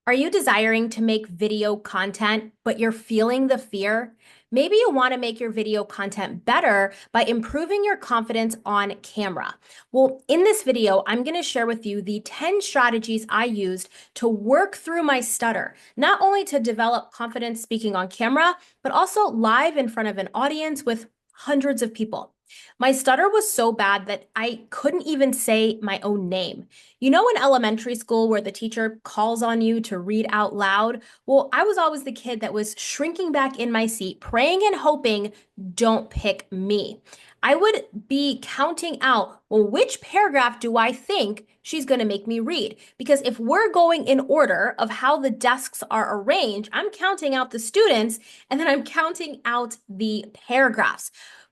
Are you desiring to make video content, but you're feeling the fear? Maybe you want to make your video content better by improving your confidence on camera. Well, in this video, I'm going to share with you the 10 strategies I used to work through my stutter, not only to develop confidence speaking on camera, but also live in front of an audience with hundreds of people. My stutter was so bad that I couldn't even say my own name. You know, in elementary school where the teacher calls on you to read out loud? Well, I was always the kid that was shrinking back in my seat, praying and hoping, don't pick me. I would be counting out, well, which paragraph do I think she's going to make me read? Because if we're going in order of how the desks are arranged, I'm counting out the students and then I'm counting out the paragraphs.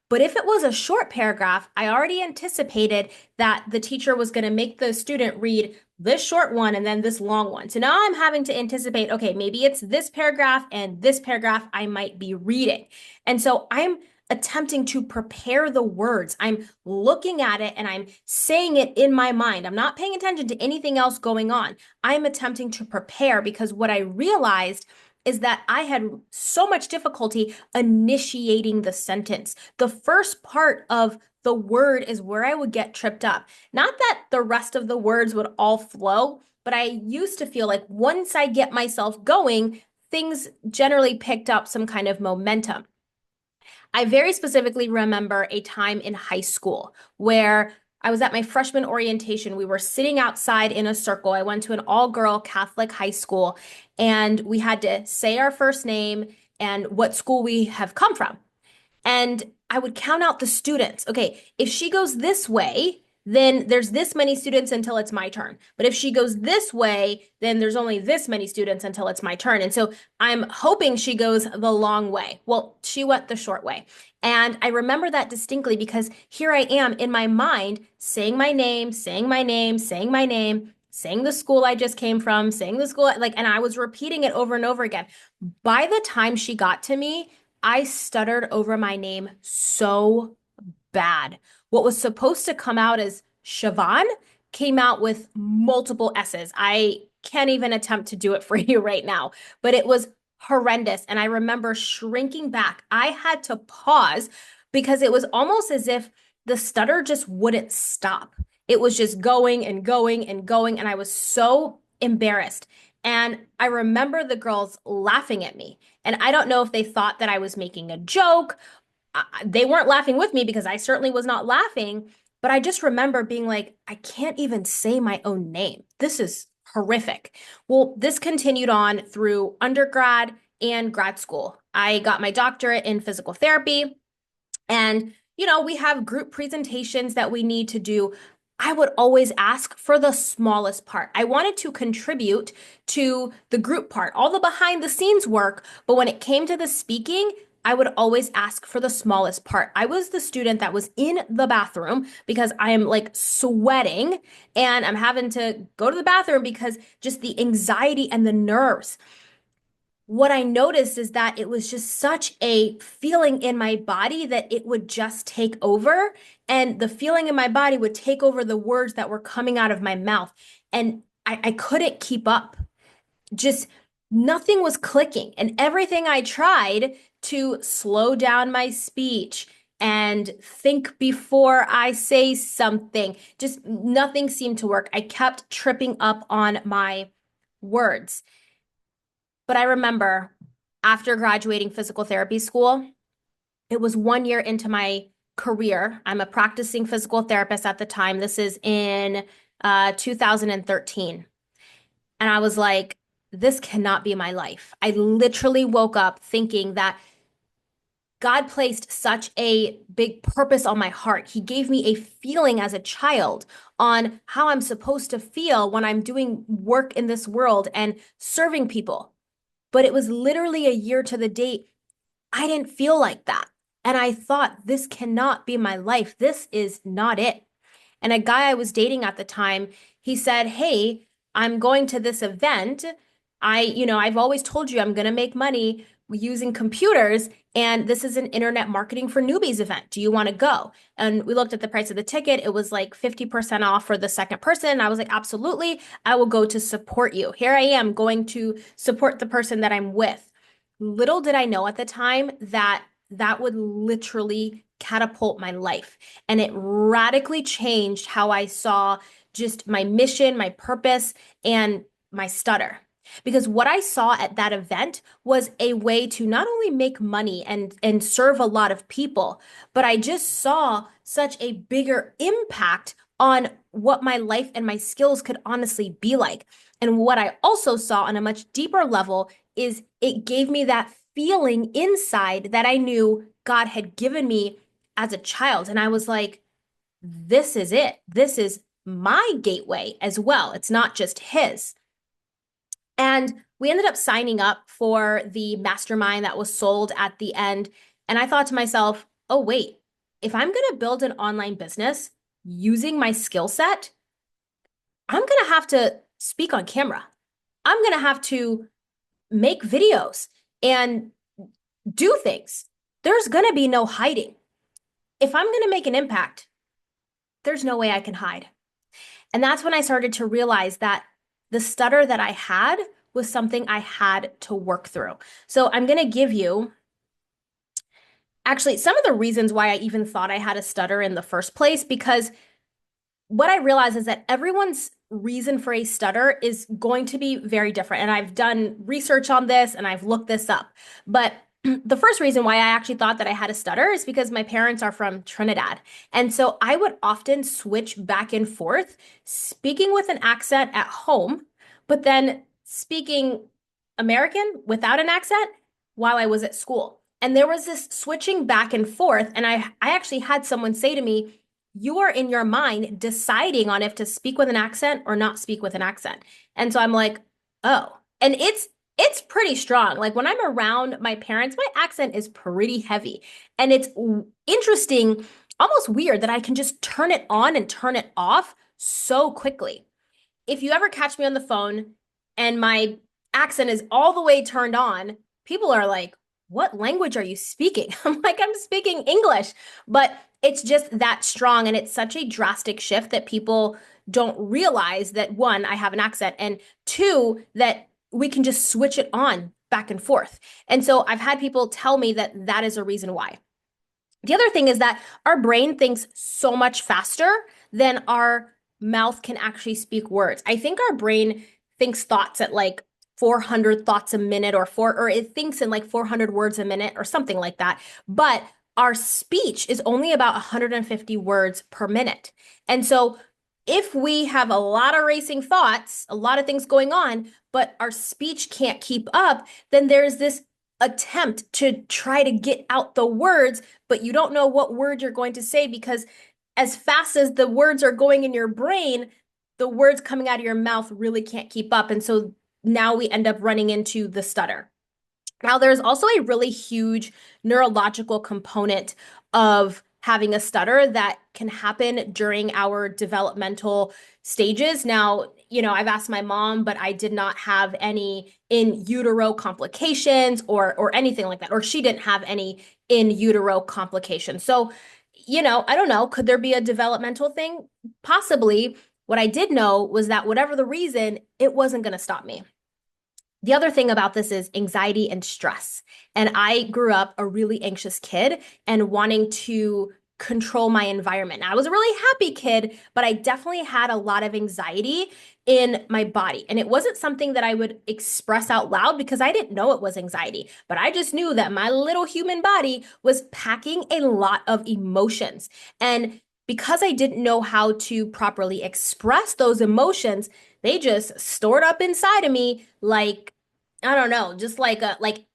But if it was a short paragraph, I already anticipated that the teacher was going to make the student read this short one and then this long one. So now I'm having to anticipate, okay, maybe it's this paragraph and this paragraph I might be reading. And so I'm attempting to prepare the words. I'm looking at it and I'm saying it in my mind. I'm not paying attention to anything else going on. I'm attempting to prepare because what I realized is that I had so much difficulty initiating the sentence. The first part of the word is where I would get tripped up. Not that the rest of the words would all flow, but I used to feel like once I get myself going, things generally picked up some kind of momentum. I very specifically remember a time in high school where I was at my freshman orientation. We were sitting outside in a circle. I went to an all-girl Catholic high school, and we had to say our first name and what school we have come from. And I would count out the students. Okay, if she goes this way, then there's this many students until it's my turn. But if she goes this way, then there's only this many students until it's my turn. And so I'm hoping she goes the long way. Well, she went the short way. And I remember that distinctly because here I am in my mind saying my name, saying my name, saying my name, saying the school I just came from, saying the school, like, and I was repeating it over and over again. By the time she got to me, I stuttered over my name so bad. What was supposed to come out as Siobhan came out with multiple S's. I can't even attempt to do it for you right now, but it was horrendous. And I remember shrinking back. I had to pause because it was almost as if the stutter just wouldn't stop. It was just going and going and going. And I was so embarrassed. And I remember the girls laughing at me. And I don't know if they thought that I was making a joke. They weren't laughing with me because I certainly was not laughing. But I just remember being like, I can't even say my own name. This is horrific. Well, this continued on through undergrad and grad school. I got my doctorate in physical therapy. And, you know, we have group presentations that we need to do. I would always ask for the smallest part. I wanted to contribute to the group part, all the behind the scenes work. But when it came to the speaking, I would always ask for the smallest part. I was the student that was in the bathroom because I am like sweating and I'm having to go to the bathroom because just the anxiety and the nerves. What I noticed is that it was just such a feeling in my body that it would just take over. And the feeling in my body would take over the words that were coming out of my mouth. And I couldn't keep up. Just nothing was clicking. And everything I tried to slow down my speech and think before I say something, just nothing seemed to work. I kept tripping up on my words. But I remember after graduating physical therapy school, it was 1 year into my career. I'm a practicing physical therapist at the time. This is in 2013. And I was like, this cannot be my life. I literally woke up thinking that God placed such a big purpose on my heart. He gave me a feeling as a child on how I'm supposed to feel when I'm doing work in this world and serving people. But it was literally a year to the date. I didn't feel like that. And I thought, this cannot be my life. This is not it. And a guy I was dating at the time, he said, hey, I'm going to this event. I've always told you I'm going to make money, using computers, and this is an internet marketing for newbies event. Do you want to go? And we looked at the price of the ticket. It was like 50% off for the second person. And I was like, absolutely, I will go to support you. Here I am going to support the person that I'm with. Little did I know at the time that that would literally catapult my life. And it radically changed how I saw just my mission, my purpose, and my stutter. Because what I saw at that event was a way to not only make money and serve a lot of people, but I just saw such a bigger impact on what my life and my skills could honestly be like. And what I also saw on a much deeper level is it gave me that feeling inside that I knew God had given me as a child. And I was like, this is it. This is my gateway as well. It's not just his. And we ended up signing up for the mastermind that was sold at the end. And I thought to myself, oh, wait, if I'm going to build an online business using my skill set, I'm going to have to speak on camera. I'm going to have to make videos and do things. There's going to be no hiding. If I'm going to make an impact, there's no way I can hide. And that's when I started to realize that the stutter that I had was something I had to work through. So I'm going to give you actually some of the reasons why I even thought I had a stutter in the first place, because what I realize is that everyone's reason for a stutter is going to be very different. And I've done research on this and I've looked this up. But the first reason why I actually thought that I had a stutter is because my parents are from Trinidad. And so I would often switch back and forth, speaking with an accent at home, but then speaking American without an accent while I was at school. And there was this switching back and forth. And I actually had someone say to me, you are in your mind deciding on if to speak with an accent or not speak with an accent. And so I'm like, oh, and it's pretty strong. Like when I'm around my parents, my accent is pretty heavy. And it's interesting, almost weird that I can just turn it on and turn it off so quickly. If you ever catch me on the phone and my accent is all the way turned on, people are like, what language are you speaking? I'm like, I'm speaking English, but it's just that strong. And it's such a drastic shift that people don't realize that one, I have an accent, and two, that we can just switch it on back and forth. And so I've had people tell me that that is a reason why. The other thing is that our brain thinks so much faster than our mouth can actually speak words. I think our brain thinks thoughts at like 400 thoughts a minute or it thinks in like 400 words a minute or something like that. But our speech is only about 150 words per minute. And so if we have a lot of racing thoughts, a lot of things going on, but our speech can't keep up, then there's this attempt to try to get out the words, but you don't know what word you're going to say because as fast as the words are going in your brain, the words coming out of your mouth really can't keep up. And so now we end up running into the stutter. Now, there's also a really huge neurological component of having a stutter that can happen during our developmental stages. Now, I've asked my mom, but I did not have any in utero complications or anything like that, or she didn't have any in utero complications. So, I don't know, could there be a developmental thing? Possibly. What I did know was that whatever the reason, it wasn't going to stop me. The other thing about this is anxiety and stress. And I grew up a really anxious kid and wanting to control my environment. Now, I was a really happy kid, but I definitely had a lot of anxiety in my body. And it wasn't something that I would express out loud because I didn't know it was anxiety, but I just knew that my little human body was packing a lot of emotions. And because I didn't know how to properly express those emotions, they just stored up inside of me like, I don't know, just like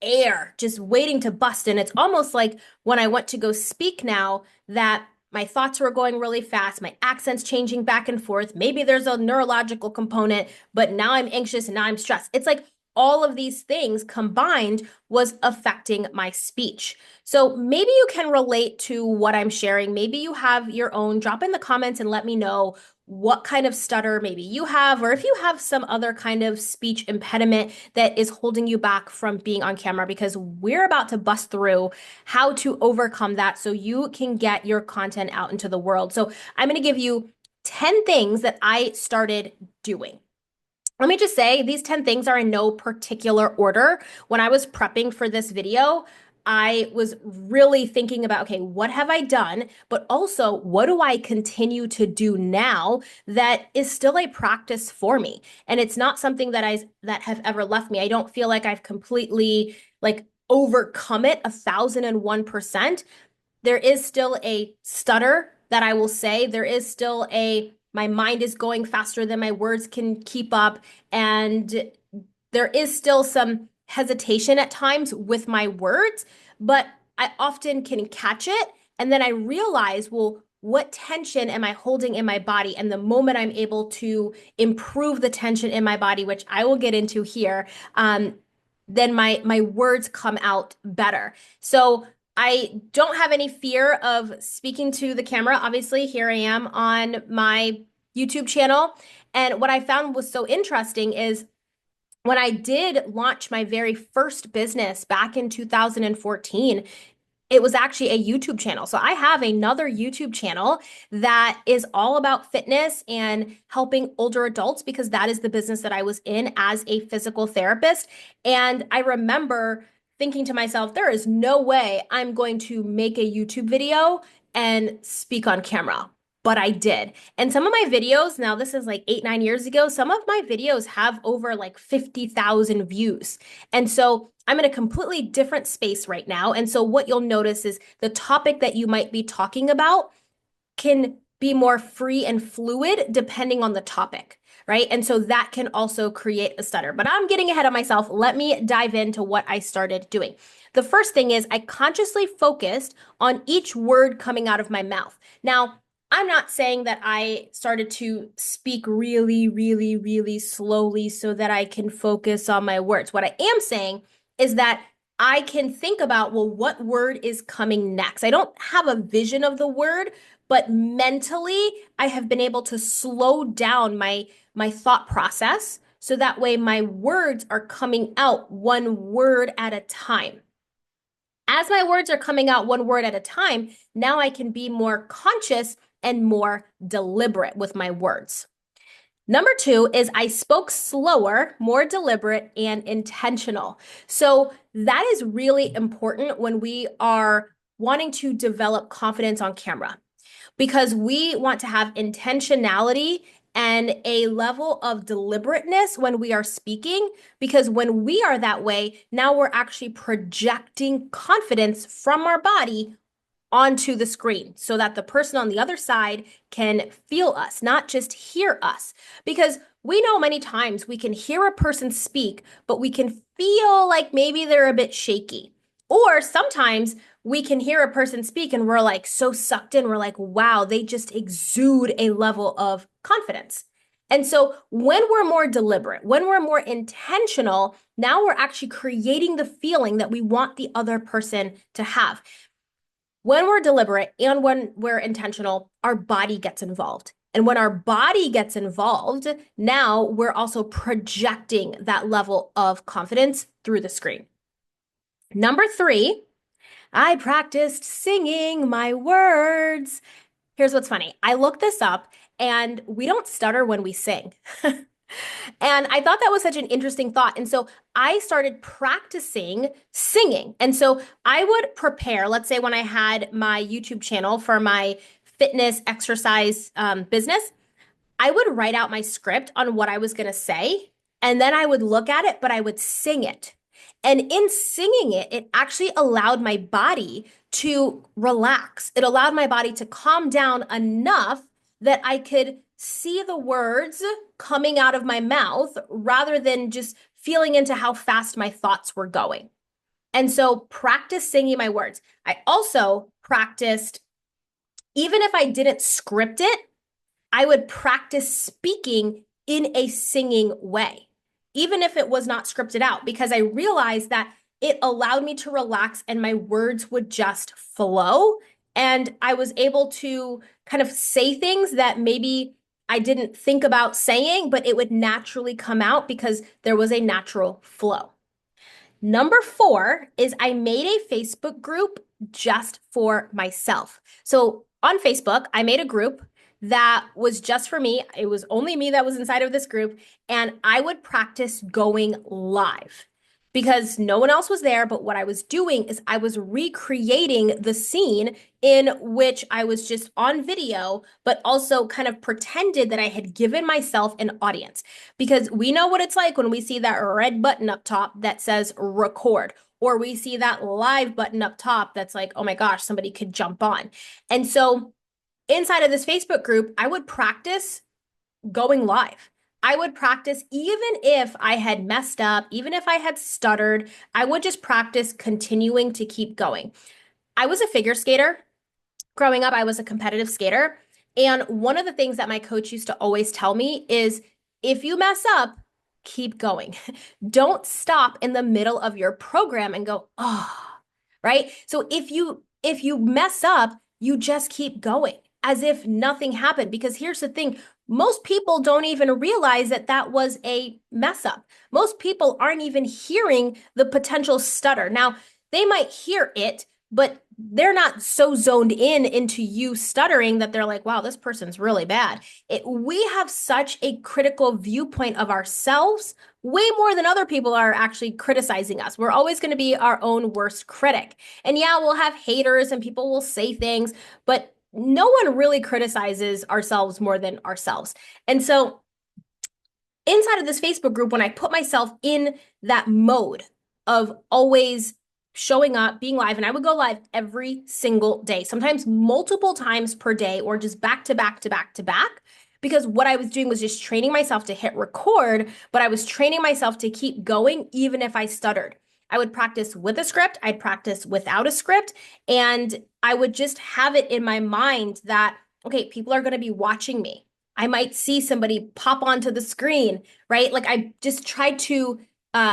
air, just waiting to bust. And it's almost like when I went to go speak now that my thoughts were going really fast, my accent's changing back and forth. Maybe there's a neurological component, but now I'm anxious and now I'm stressed. It's like all of these things combined was affecting my speech. So maybe you can relate to what I'm sharing. Maybe you have your own. Drop in the comments and let me know what kind of stutter maybe you have, or if you have some other kind of speech impediment that is holding you back from being on camera, because we're about to bust through how to overcome that so you can get your content out into the world. So I'm going to give you 10 things that I started doing. Let me just say, these 10 things are in no particular order. When I was prepping for this video, I was really thinking about, okay, what have I done? But also, what do I continue to do now that is still a practice for me? And it's not something that have ever left me. I don't feel like I've completely like overcome it 1001%. There is still a stutter that I will say. There is still my mind is going faster than my words can keep up. And there is still some hesitation at times with my words, but I often can catch it. And then I realize, well, what tension am I holding in my body? And the moment I'm able to improve the tension in my body, which I will get into here, then my words come out better. So I don't have any fear of speaking to the camera. Obviously, here I am on my YouTube channel. And what I found was so interesting is when I did launch my very first business back in 2014, it was actually a YouTube channel. So I have another YouTube channel that is all about fitness and helping older adults because that is the business that I was in as a physical therapist. And I remember thinking to myself, there is no way I'm going to make a YouTube video and speak on camera. But I did. And some of my videos, now this is like 8, 9 years ago, some of my videos have over like 50,000 views. And so I'm in a completely different space right now. And so what you'll notice is the topic that you might be talking about can be more free and fluid depending on the topic, right? And so that can also create a stutter. But I'm getting ahead of myself. Let me dive into what I started doing. The first thing is I consciously focused on each word coming out of my mouth. Now, I'm not saying that I started to speak really, really, really slowly so that I can focus on my words. What I am saying is that I can think about, well, what word is coming next? I don't have a vision of the word, but mentally, I have been able to slow down my thought process so that way my words are coming out one word at a time. As my words are coming out one word at a time, now I can be more conscious and more deliberate with my words. Number 2 is I spoke slower, more deliberate, and intentional. So that is really important when we are wanting to develop confidence on camera because we want to have intentionality and a level of deliberateness when we are speaking, because when we are that way, now we're actually projecting confidence from our body onto the screen so that the person on the other side can feel us, not just hear us. Because we know many times we can hear a person speak, but we can feel like maybe they're a bit shaky. Or sometimes we can hear a person speak and we're like so sucked in, we're like, wow, they just exude a level of confidence. And so when we're more deliberate, when we're more intentional, now we're actually creating the feeling that we want the other person to have. When we're deliberate and when we're intentional, our body gets involved. And when our body gets involved, now we're also projecting that level of confidence through the screen. Number 3, I practiced singing my words. Here's what's funny. I looked this up and we don't stutter when we sing. And I thought that was such an interesting thought. And so I started practicing singing. And so I would prepare, let's say when I had my YouTube channel for my fitness exercise business, I would write out my script on what I was going to say. And then I would look at it, but I would sing it. And in singing it, it actually allowed my body to relax. It allowed my body to calm down enough that I could see the words coming out of my mouth rather than just feeling into how fast my thoughts were going. And so practice singing my words. I also practiced, even if I didn't script it, I would practice speaking in a singing way. even if it was not scripted out, because I realized that it allowed me to relax and my words would just flow. And I was able to kind of say things that maybe I didn't think about saying, but it would naturally come out because there was a natural flow. Number four is I made a Facebook group just for myself. So on Facebook, I made a group that was just for me. It was only me that was inside of this group, and I would practice going live because no one else was there. But what I was doing is I was recreating the scene in which I was just on video, but also kind of pretended that I had given myself an audience. Because we know what it's like when we see that red button up top that says record, or we see that live button up top that's like, oh my gosh, somebody could jump on. And so inside of this Facebook group, I would practice going live. I would practice even if I had messed up, even if I had stuttered, I would just practice continuing to keep going. I was a figure skater. Growing up, I was a competitive skater. And one of the things that my coach used to always tell me is if you mess up, keep going. Don't stop in the middle of your program and go, oh, right? So if you mess up, you just keep going as if nothing happened. Because here's the thing, most people don't even realize that that was a mess up. Most people aren't even hearing the potential stutter. Now, they might hear it, but they're not so zoned in into you stuttering that they're like, wow, this person's really bad. We have such a critical viewpoint of ourselves, way more than other people are actually criticizing us. We're always going to be our own worst critic. And yeah, we'll have haters and people will say things, but no one really criticizes ourselves more than ourselves. And so inside of this Facebook group, when I put myself in that mode of always showing up, being live, and I would go live every single day, sometimes multiple times per day, or just back to back to back to back. Because what I was doing was just training myself to hit record, but I was training myself to keep going even if I stuttered. I would practice with a script, I'd practice without a script, and I would just have it in my mind that, okay, people are going to be watching me. I might see somebody pop onto the screen, right? Like I just tried to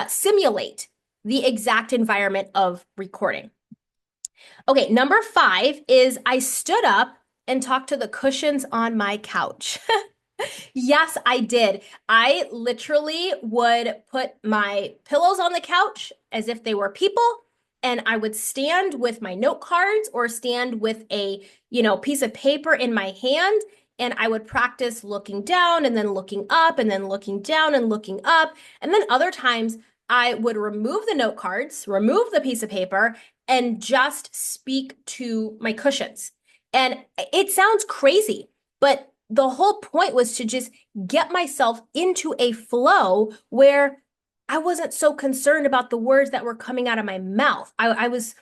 simulate the exact environment of recording. Okay, number five is I stood up and talked to the cushions on my couch. Yes, I did. I literally would put my pillows on the couch as if they were people, and I would stand with my note cards or stand with a, piece of paper in my hand, and I would practice looking down and then looking up and then looking down and looking up. And then other times I would remove the note cards, remove the piece of paper, and just speak to my cushions. And it sounds crazy, but the whole point was to just get myself into a flow where I wasn't so concerned about the words that were coming out of my mouth. I was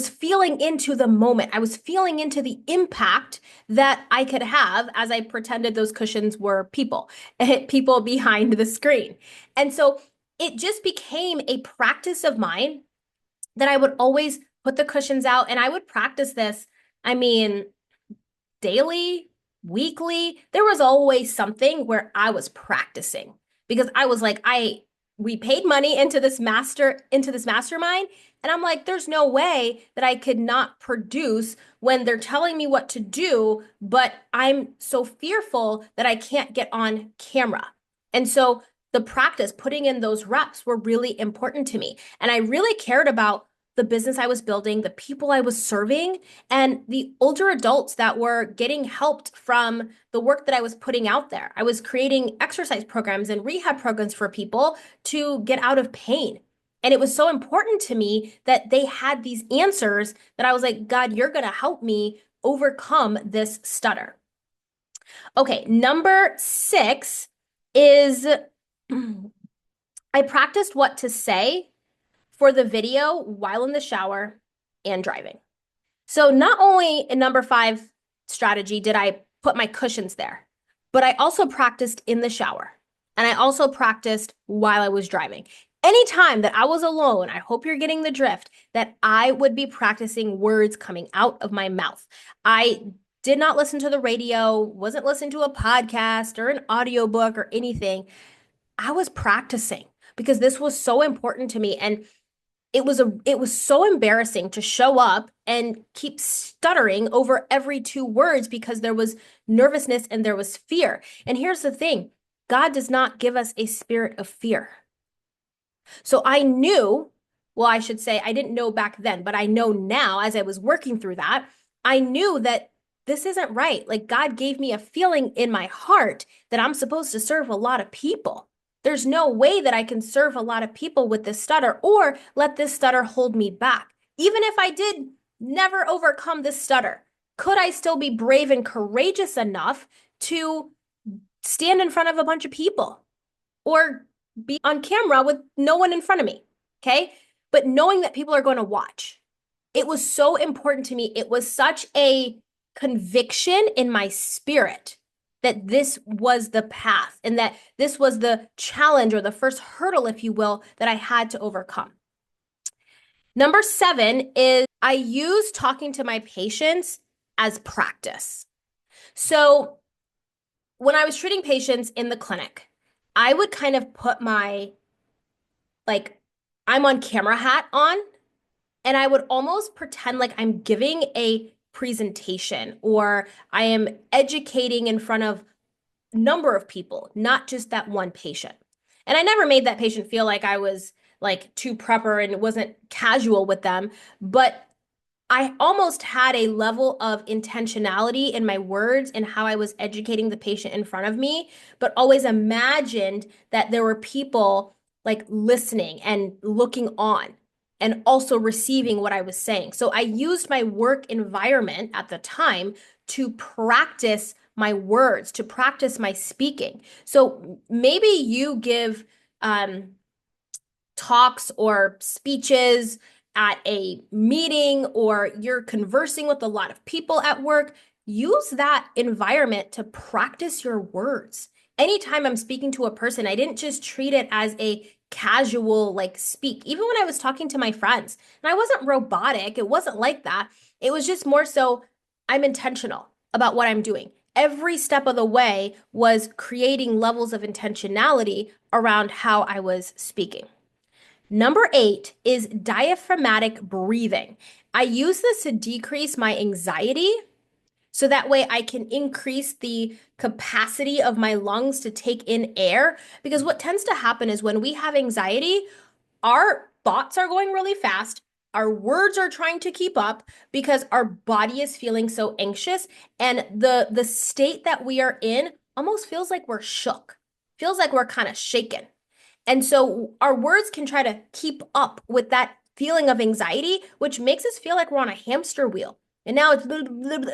feeling into the moment. I was feeling into the impact that I could have as I pretended those cushions were people, people behind the screen. And so it just became a practice of mine that I would always put the cushions out, and I would practice this, I mean, daily, weekly. There was always something where I was practicing because I was like, we paid money into this mastermind, and I'm like, there's no way that I could not produce when they're telling me what to do, but I'm so fearful that I can't get on camera. And so the practice, putting in those reps were really important to me. And I really cared about the business I was building, the people I was serving, and the older adults that were getting helped from the work that I was putting out there. I was creating exercise programs and rehab programs for people to get out of pain. And it was so important to me that they had these answers that I was like, God, you're going to help me overcome this stutter. Okay, number 6 is I practiced what to say for the video while in the shower and driving. So not only in number 5 strategy did I put my cushions there, but I also practiced in the shower, and I also practiced while I was driving. Anytime that I was alone, I hope you're getting the drift, that I would be practicing words coming out of my mouth. I did not listen to the radio, wasn't listening to a podcast or an audiobook or anything. I was practicing because this was so important to me. And it was so embarrassing to show up and keep stuttering over every two words because there was nervousness and there was fear. And here's the thing, God does not give us a spirit of fear. So I knew, well, I should say, I didn't know back then, but I know now as I was working through that, I knew that this isn't right. Like God gave me a feeling in my heart that I'm supposed to serve a lot of people. There's no way that I can serve a lot of people with this stutter or let this stutter hold me back. Even if I did never overcome this stutter, could I still be brave and courageous enough to stand in front of a bunch of people or be on camera with no one in front of me? Okay. But knowing that people are going to watch, it was so important to me. It was such a conviction in my spirit that this was the path and that this was the challenge or the first hurdle, if you will, that I had to overcome. Number 7 is I use talking to my patients as practice. So when I was treating patients in the clinic, I would kind of put my, like, I'm on camera hat on, and I would almost pretend like I'm giving a presentation or I am educating in front of a number of people, not just that one patient. And I never made that patient feel like I was like too prepper and it wasn't casual with them, but I almost had a level of intentionality in my words and how I was educating the patient in front of me, but always imagined that there were people like listening and looking on and also receiving what I was saying. So I used my work environment at the time to practice my words, to practice my speaking. So maybe you give talks or speeches at a meeting or you're conversing with a lot of people at work, use that environment to practice your words. Anytime I'm speaking to a person, I didn't just treat it as a casual like speak. Even when I was talking to my friends, and I wasn't robotic, it wasn't like that. It was just more so I'm intentional about what I'm doing. Every step of the way was creating levels of intentionality around how I was speaking. Number 8 is diaphragmatic breathing. I use this to decrease my anxiety so that way I can increase the capacity of my lungs to take in air. Because what tends to happen is when we have anxiety, our thoughts are going really fast. Our words are trying to keep up because our body is feeling so anxious. And the state that we are in almost feels like we're shook, feels like we're kind of shaken. And so our words can try to keep up with that feeling of anxiety, which makes us feel like we're on a hamster wheel. And now it's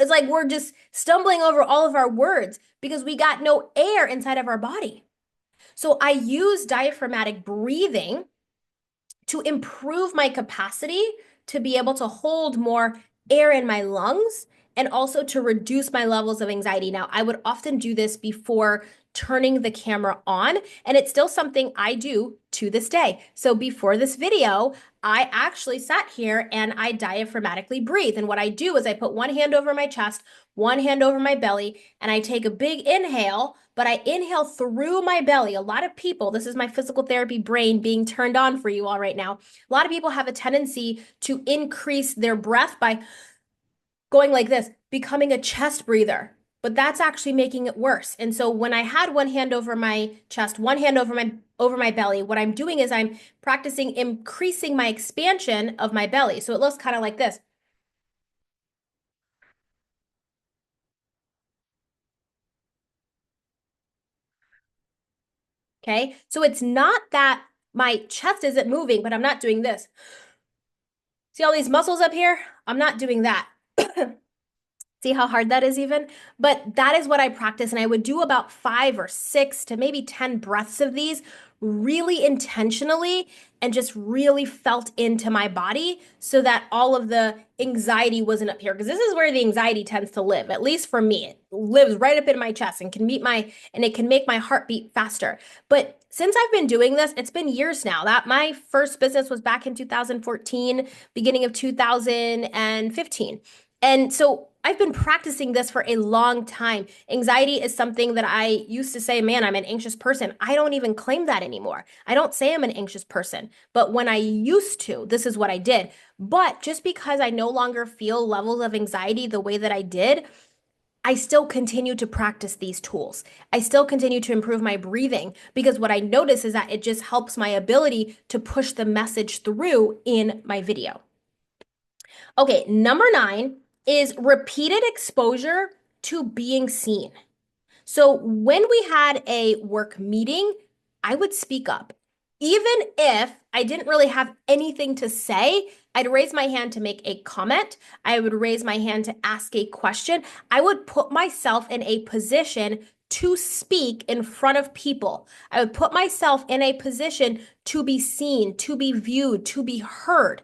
like we're just stumbling over all of our words because we got no air inside of our body. So I use diaphragmatic breathing to improve my capacity to be able to hold more air in my lungs and also to reduce my levels of anxiety. Now, I would often do this before turning the camera on, and it's still something I do to this day. So before this video, I actually sat here and I diaphragmatically breathe. And what I do is I put one hand over my chest, one hand over my belly, and I take a big inhale, but I inhale through my belly. A lot of people, this is my physical therapy brain being turned on for you all right now. A lot of people have a tendency to increase their breath by going like this, becoming a chest breather. But that's actually making it worse. And so when I had one hand over my chest, one hand over my belly, what I'm doing is I'm practicing increasing my expansion of my belly. So it looks kind of like this. Okay? So it's not that my chest isn't moving, but I'm not doing this. See all these muscles up here? I'm not doing that. See how hard that is even? But that is what I practice. And I would do about 5 or 6 to maybe 10 breaths of these really intentionally and just really felt into my body so that all of the anxiety wasn't up here. Because this is where the anxiety tends to live, at least for me. It lives right up in my chest and it can make my heart beat faster. But since I've been doing this, it's been years now. That my first business was back in 2014, beginning of 2015. And so I've been practicing this for a long time. Anxiety is something that I used to say, man, I'm an anxious person. I don't even claim that anymore. I don't say I'm an anxious person. But when I used to, this is what I did. But just because I no longer feel levels of anxiety the way that I did, I still continue to practice these tools. I still continue to improve my breathing because what I notice is that it just helps my ability to push the message through in my video. Okay, number 9 is repeated exposure to being seen. So when we had a work meeting, I would speak up. Even if I didn't really have anything to say, I'd raise my hand to make a comment. I would raise my hand to ask a question. I would put myself in a position to speak in front of people. I would put myself in a position to be seen, to be viewed, to be heard.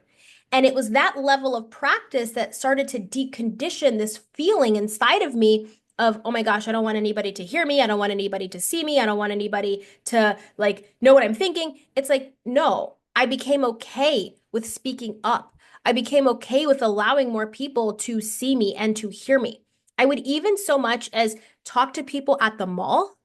And it was that level of practice that started to decondition this feeling inside of me of, oh my gosh, I don't want anybody to hear me. I don't want anybody to see me. I don't want anybody to like know what I'm thinking. It's like, no, I became okay with speaking up. I became okay with allowing more people to see me and to hear me. I would even so much as talk to people at the mall.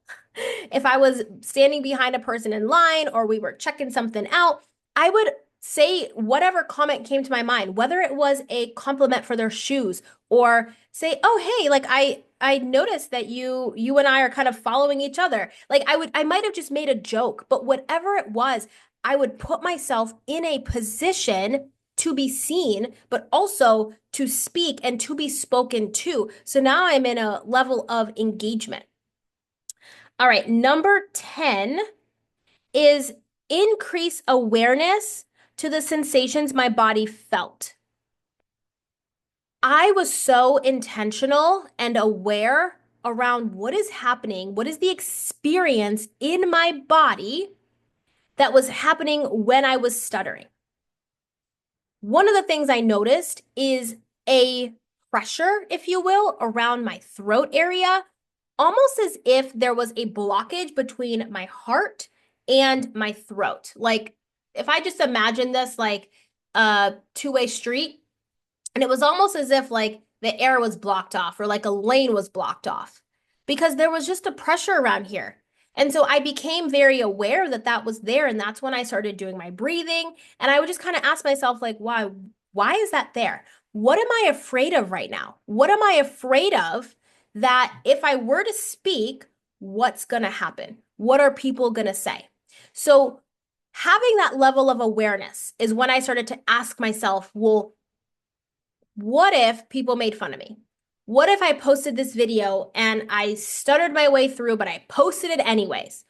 If I was standing behind a person in line or we were checking something out, I would say whatever comment came to my mind, whether it was a compliment for their shoes or say, "Oh, hey, like I noticed that you and I are kind of following each other." Like I might have just made a joke, but whatever it was, I would put myself in a position to be seen, but also to speak and to be spoken to. So now I'm in a level of engagement. All right, number 10 is increase awareness to the sensations my body felt. I was so intentional and aware around what is happening, what is the experience in my body that was happening when I was stuttering. One of the things I noticed is a pressure, if you will, around my throat area, almost as if there was a blockage between my heart and my throat. Like if I just imagine this like a two-way street, and it was almost as if like the air was blocked off or like a lane was blocked off because there was just a pressure around here. And so I became very aware that that was there. And that's when I started doing my breathing. And I would just kind of ask myself, like, why is that there? What am I afraid of right now? What am I afraid of that if I were to speak, what's going to happen? What are people going to say? So having that level of awareness is when I started to ask myself, well, what if people made fun of me? What if I posted this video and I stuttered my way through, but I posted it anyways?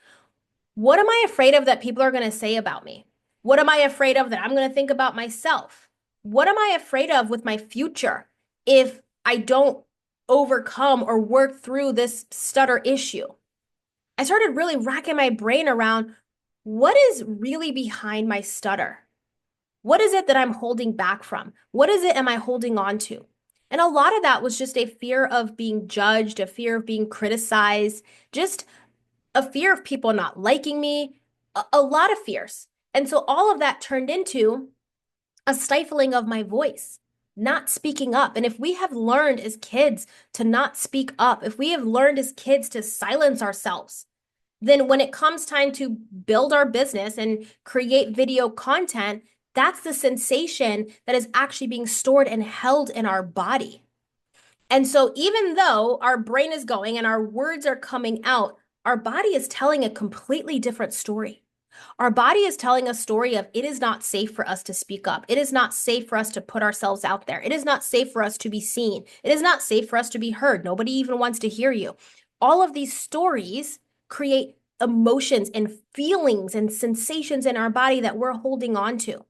What am I afraid of that people are going to say about me? What am I afraid of that I'm going to think about myself? What am I afraid of with my future if I don't overcome or work through this stutter issue? I started really racking my brain around what is really behind my stutter? What is it that I'm holding back from? What is it am I holding on to? And a lot of that was just a fear of being judged, a fear of being criticized, just a fear of people not liking me, a lot of fears. And so all of that turned into a stifling of my voice, not speaking up. And if we have learned as kids to not speak up, if we have learned as kids to silence ourselves, then when it comes time to build our business and create video content, that's the sensation that is actually being stored and held in our body. And so even though our brain is going and our words are coming out, our body is telling a completely different story. Our body is telling a story of it is not safe for us to speak up. It is not safe for us to put ourselves out there. It is not safe for us to be seen. It is not safe for us to be heard. Nobody even wants to hear you. All of these stories create emotions and feelings and sensations in our body that we're holding on to.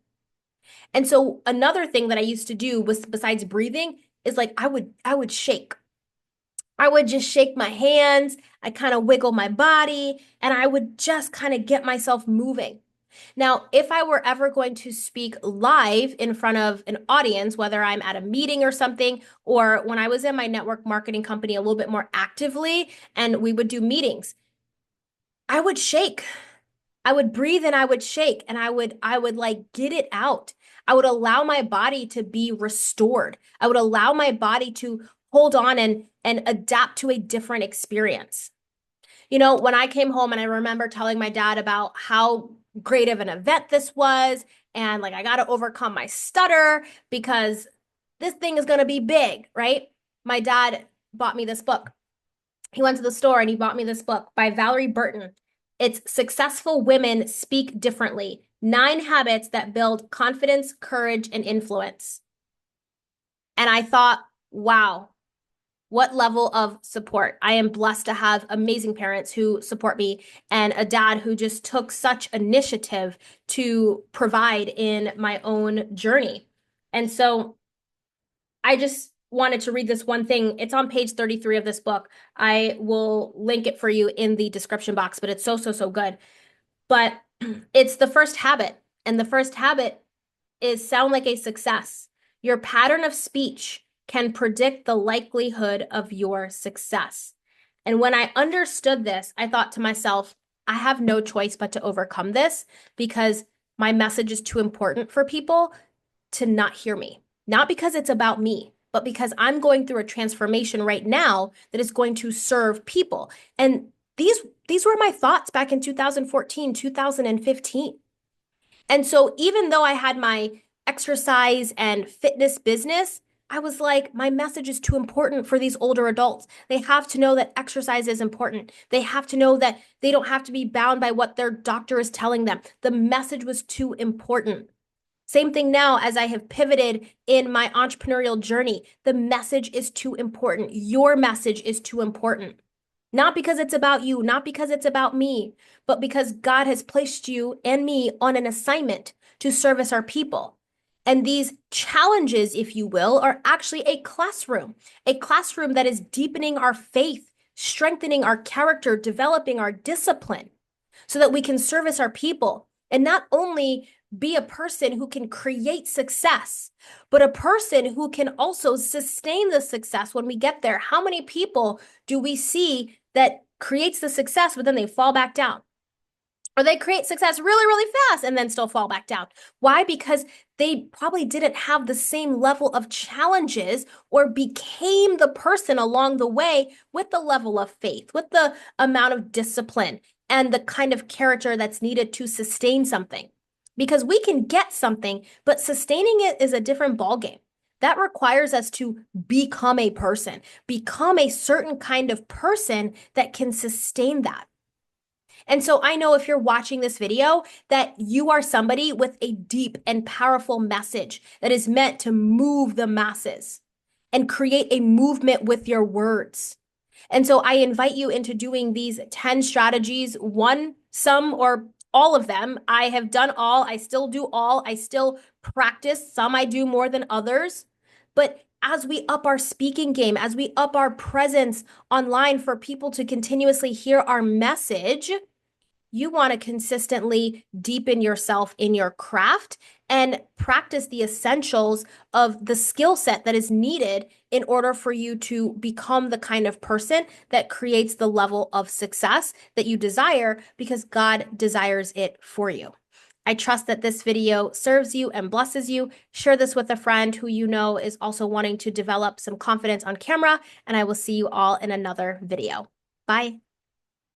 And so another thing that I used to do was besides breathing is like I would shake. I would just shake my hands, I kind of wiggle my body, and I would just kind of get myself moving. Now, if I were ever going to speak live in front of an audience, whether I'm at a meeting or something, or when I was in my network marketing company a little bit more actively and we would do meetings, I would shake. I would breathe and I would shake and I would like get it out. I would allow my body to be restored. I would allow my body to hold on and adapt to a different experience. You know, when I came home and I remember telling my dad about how great of an event this was, and like I got to overcome my stutter because this thing is going to be big, right? My dad bought me this book. He went to the store and he bought me this book by Valerie Burton. It's Successful Women Speak Differently: 9 Habits That Build Confidence, Courage, and Influence. And I thought, wow, what level of support. I am blessed to have amazing parents who support me and a dad who just took such initiative to provide in my own journey. And so I just wanted to read this one thing. It's on page 33 of this book. I will link it for you in the description box, but it's so, so, so good. But it's the first habit. And the first habit is sound like a success. Your pattern of speech can predict the likelihood of your success. And when I understood this, I thought to myself, I have no choice but to overcome this because my message is too important for people to not hear me. Not because it's about me, but because I'm going through a transformation right now that is going to serve people. And these were my thoughts back in 2014, 2015. And so even though I had my exercise and fitness business, I was like, my message is too important for these older adults. They have to know that exercise is important. They have to know that they don't have to be bound by what their doctor is telling them. The message was too important. Same thing now as I have pivoted in my entrepreneurial journey. The message is too important. Your message is too important. Not because it's about you, not because it's about me, but because God has placed you and me on an assignment to service our people. And these challenges, if you will, are actually a classroom that is deepening our faith, strengthening our character, developing our discipline so that we can service our people and not only be a person who can create success, but a person who can also sustain the success when we get there. How many people do we see that creates the success, but then they fall back down? Or they create success really, really fast and then still fall back down. Why? Because they probably didn't have the same level of challenges or became the person along the way with the level of faith, with the amount of discipline and the kind of character that's needed to sustain something. Because we can get something, but sustaining it is a different ballgame. That requires us to become a person, become a certain kind of person that can sustain that. And so I know if you're watching this video that you are somebody with a deep and powerful message that is meant to move the masses and create a movement with your words. And so I invite you into doing these 10 strategies, some, or all of them. I have done all. I still do all. I still practice. Some I do more than others. But as we up our speaking game, as we up our presence online for people to continuously hear our message, you want to consistently deepen yourself in your craft and practice the essentials of the skill set that is needed in order for you to become the kind of person that creates the level of success that you desire because God desires it for you. I trust that this video serves you and blesses you. Share this with a friend who you know is also wanting to develop some confidence on camera, and I will see you all in another video. Bye.